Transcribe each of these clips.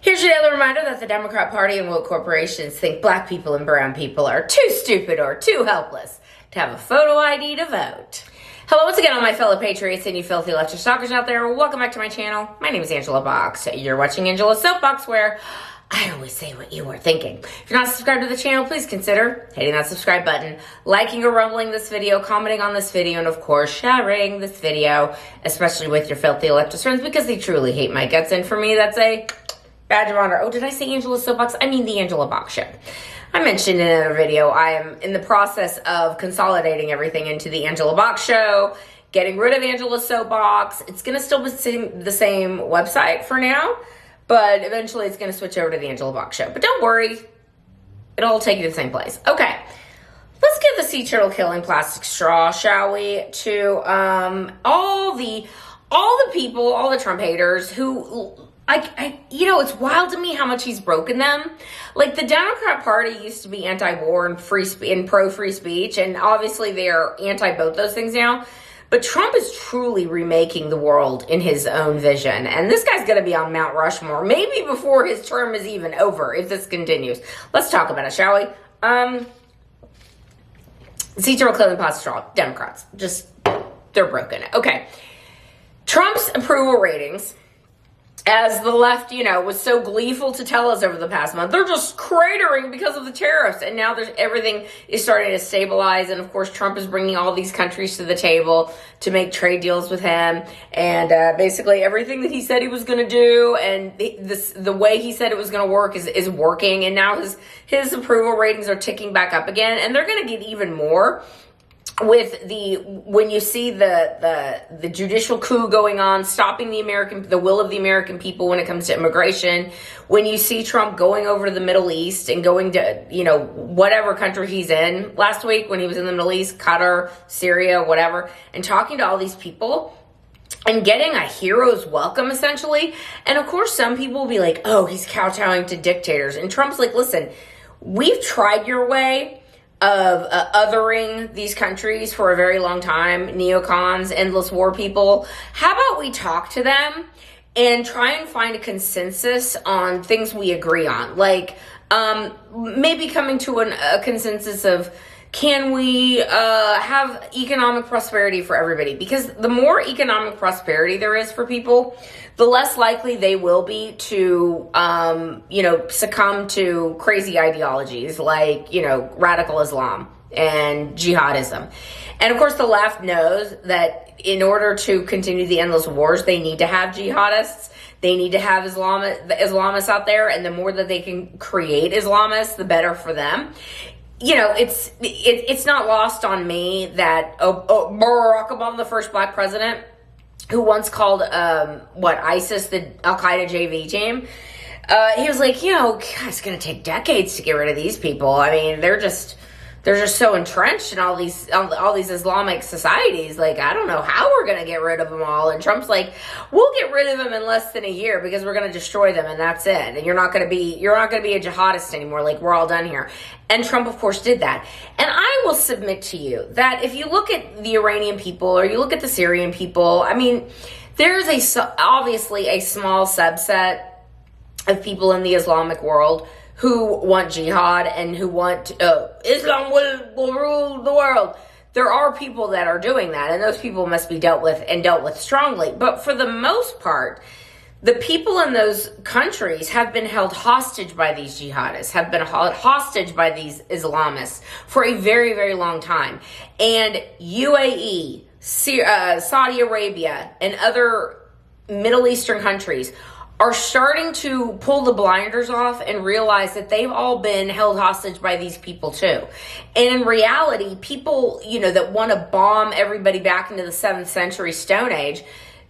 Here's your daily reminder that the Democrat Party and woke corporations think black people and brown people are too stupid or too helpless to have a photo ID to vote. Hello once again, all my fellow patriots and you filthy leftist stalkers out there. Welcome back to my channel. My name is Angela Box. You're watching Angela's Soapbox, where I always say what you are thinking. If you're not subscribed to the channel, please consider hitting that subscribe button, liking or rumbling this video, commenting on this video, and of course, sharing this video, especially with your filthy leftist friends, because they truly hate my guts. And for me, that's a badge of honor. Oh, did I say Angela's Soapbox? I mean the Angela Box Show. I mentioned in another video, I am in the process of consolidating everything into the Angela Box Show, getting rid of Angela's Soapbox. It's going to still be the same website for now, but eventually it's going to switch over to the Angela Box Show. But don't worry, it'll all take you to the same place. Okay, let's give the sea turtle killing plastic straw, shall we, to all the people, all the Trump haters who, it's wild to me how much he's broken them. Like, the Democrat Party used to be anti-war and pro-free speech, and obviously they are anti both those things now. But Trump is truly remaking the world in his own vision. And this guy's going to be on Mount Rushmore, maybe before his term is even over, if this continues. Let's talk about it, shall we? Sea turtle killing plastic straw. Democrats. They're broken. Okay. Trump's approval ratings, as the left, was so gleeful to tell us over the past month, they're just cratering because of the tariffs. And now everything is starting to stabilize. And of course, Trump is bringing all these countries to the table to make trade deals with him. And basically everything that he said he was going to do and the way he said it was going to work is working. And now his approval ratings are ticking back up again. And they're going to get even more with when you see the judicial coup going on, stopping the will of the American people when it comes to immigration, when you see Trump going over to the Middle East and going to, whatever country he's in last week when he was in the Middle East, Qatar, Syria, whatever, and talking to all these people and getting a hero's welcome, essentially. And of course, some people will be like, oh, he's kowtowing to dictators. And Trump's like, listen, we've tried your way of othering these countries for a very long time, neocons, endless war people. How about we talk to them and try and find a consensus on things we agree on? Like, maybe coming to a consensus of, can we have economic prosperity for everybody? Because the more economic prosperity there is for people, the less likely they will be to, succumb to crazy ideologies like, radical Islam and jihadism. And of course, the left knows that in order to continue the endless wars, they need to have jihadists. They need to have Islamists out there. And the more that they can create Islamists, the better for them. It's not lost on me that Barack Obama, the first black president, who once called ISIS the Al-Qaeda JV team, he was like, God, it's going to take decades to get rid of these people. I mean, they're just so entrenched in all these Islamic societies. Like, I don't know how we're going to get rid of them all. And Trump's like, we'll get rid of them in less than a year because we're going to destroy them, and that's it. And you're not going to be a jihadist anymore. Like, we're all done here. And Trump, of course, did that. And I will submit to you that if you look at the Iranian people or you look at the Syrian people, I mean, there's obviously a small subset of people in the Islamic world who want jihad and who want Islam will rule the world. There are people that are doing that, and those people must be dealt with strongly. But for the most part, the people in those countries have been held hostage by these jihadists, have been held hostage by these Islamists for a very, very long time. And UAE, Saudi Arabia, and other Middle Eastern countries are starting to pull the blinders off and realize that they've all been held hostage by these people too. And in reality, people, that want to bomb everybody back into the 7th century Stone Age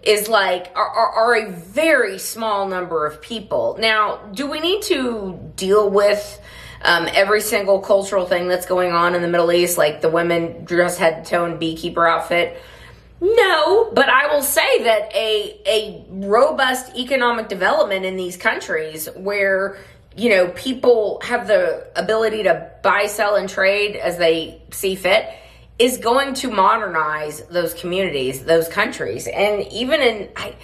is are a very small number of people. Now, do we need to deal with every single cultural thing that's going on in the Middle East, like the women dress head to toe in beekeeper outfit? No, but I will say that a robust economic development in these countries where, people have the ability to buy, sell, and trade as they see fit is going to modernize those communities, those countries. And even I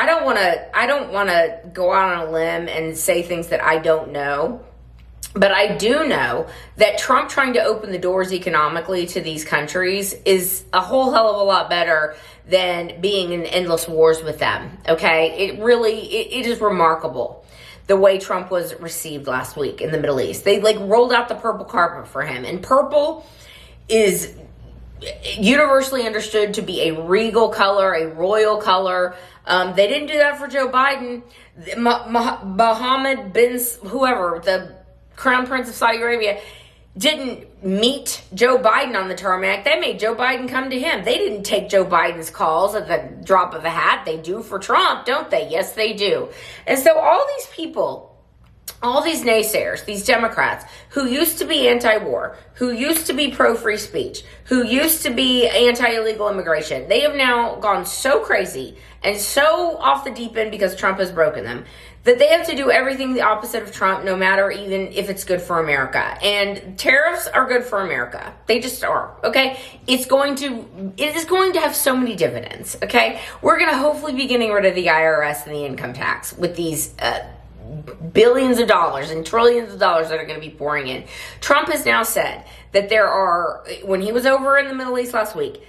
don't want to go out on a limb and say things that I don't know. But I do know that Trump trying to open the doors economically to these countries is a whole hell of a lot better than being in endless wars with them. Okay? It is remarkable the way Trump was received last week in the Middle East. They rolled out the purple carpet for him. And purple is universally understood to be a regal color, a royal color. They didn't do that for Joe Biden. Mohammed bin whoever, the Crown Prince of Saudi Arabia, didn't meet Joe Biden on the tarmac. They made Joe Biden come to him. They didn't take Joe Biden's calls at the drop of a hat. They do for Trump, don't they? Yes, they do. And so all these people, all these naysayers, these Democrats who used to be anti-war, who used to be pro-free speech, who used to be anti-illegal immigration, they have now gone so crazy and so off the deep end because Trump has broken them that they have to do everything the opposite of Trump, no matter even if it's good for America. And tariffs are good for America. They just are, okay? It is going to have so many dividends, okay? We're going to hopefully be getting rid of the IRS and the income tax with these billions of dollars and trillions of dollars that are going to be pouring in. Trump has now said that there are, when he was over in the Middle East last week,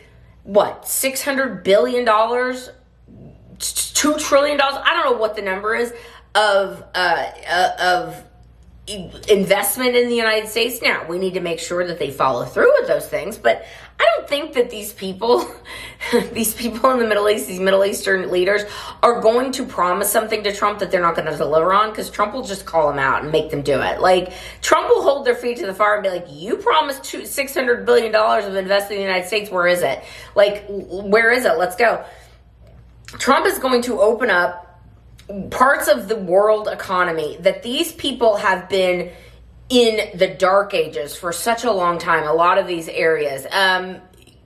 $600 billion, $2 trillion, I don't know what the number is, of investment in the United States. Now, we need to make sure that they follow through with those things, but I don't think that these people in the Middle East, these Middle Eastern leaders, are going to promise something to Trump that they're not going to deliver on, because Trump will just call them out and make them do it. Trump will hold their feet to the fire and be like, you promised $600 billion of investing in the United States. Where is it? Where is it? Let's go. Trump is going to open up parts of the world economy that these people have been in the dark ages for such a long time. A lot of these areas,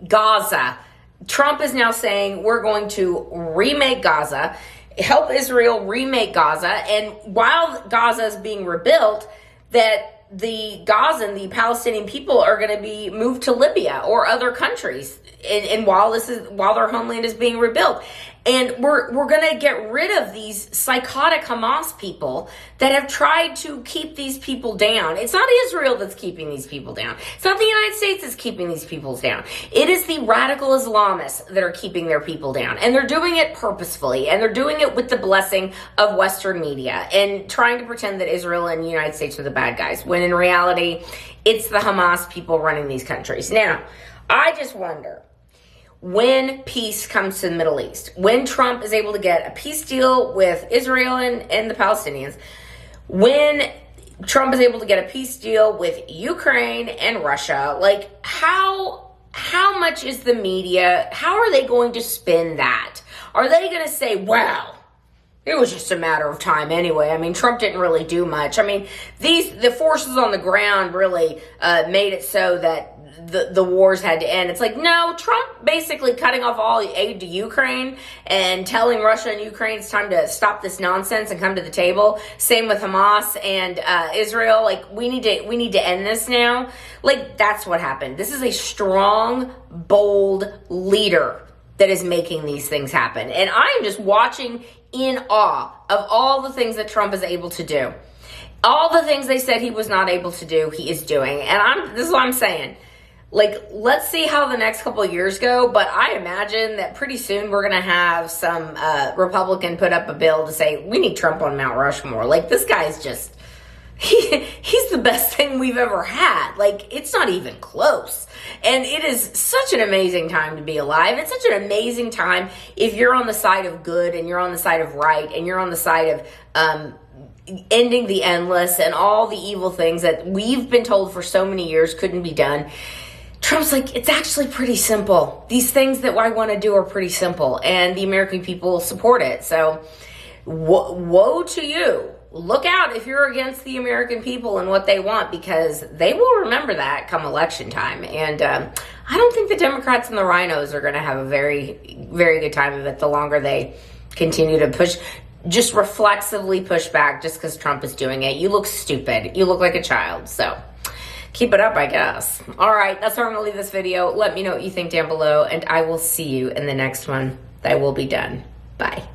Gaza, Trump is now saying we're going to remake Gaza, help Israel remake Gaza. And while Gaza is being rebuilt, that the the Palestinian people are going to be moved to Libya or other countries. And while their homeland is being rebuilt. And we're going to get rid of these psychotic Hamas people that have tried to keep these people down. It's not Israel that's keeping these people down. It's not the United States that's keeping these people down. It is the radical Islamists that are keeping their people down. And they're doing it purposefully. And they're doing it with the blessing of Western media and trying to pretend that Israel and the United States are the bad guys, when in reality, it's the Hamas people running these countries. Now, I just wonder, when peace comes to the Middle East, when Trump is able to get a peace deal with Israel and the Palestinians, when Trump is able to get a peace deal with Ukraine and Russia, how much is the media, how are they going to spin that? Are they going to say, well, it was just a matter of time anyway. I mean, Trump didn't really do much. I mean, the forces on the ground really made it so that the wars had to end. It's like, no, Trump basically cutting off all aid to Ukraine and telling Russia and Ukraine it's time to stop this nonsense and come to the table. Same with Hamas and Israel. We need to end this now. That's what happened. This is a strong, bold leader that is making these things happen. And I am just watching in awe of all the things that Trump is able to do. All the things they said he was not able to do, he is doing. And this is what I'm saying. Let's see how the next couple of years go, but I imagine that pretty soon we're going to have some Republican put up a bill to say, we need Trump on Mount Rushmore. This guy's just, he's the best thing we've ever had. It's not even close. And it is such an amazing time to be alive. It's such an amazing time if you're on the side of good and you're on the side of right and you're on the side of ending the endless and all the evil things that we've been told for so many years couldn't be done. Trump's it's actually pretty simple. These things that I want to do are pretty simple, and the American people support it. So, woe to you. Look out if you're against the American people and what they want, because they will remember that come election time. And I don't think the Democrats and the rhinos are going to have a very, very good time of it the longer they continue to push, just reflexively push back just because Trump is doing it. You look stupid. You look like a child. So, keep it up, I guess. All right, that's where I'm gonna leave this video. Let me know what you think down below, and I will see you in the next one. I will be done. Bye.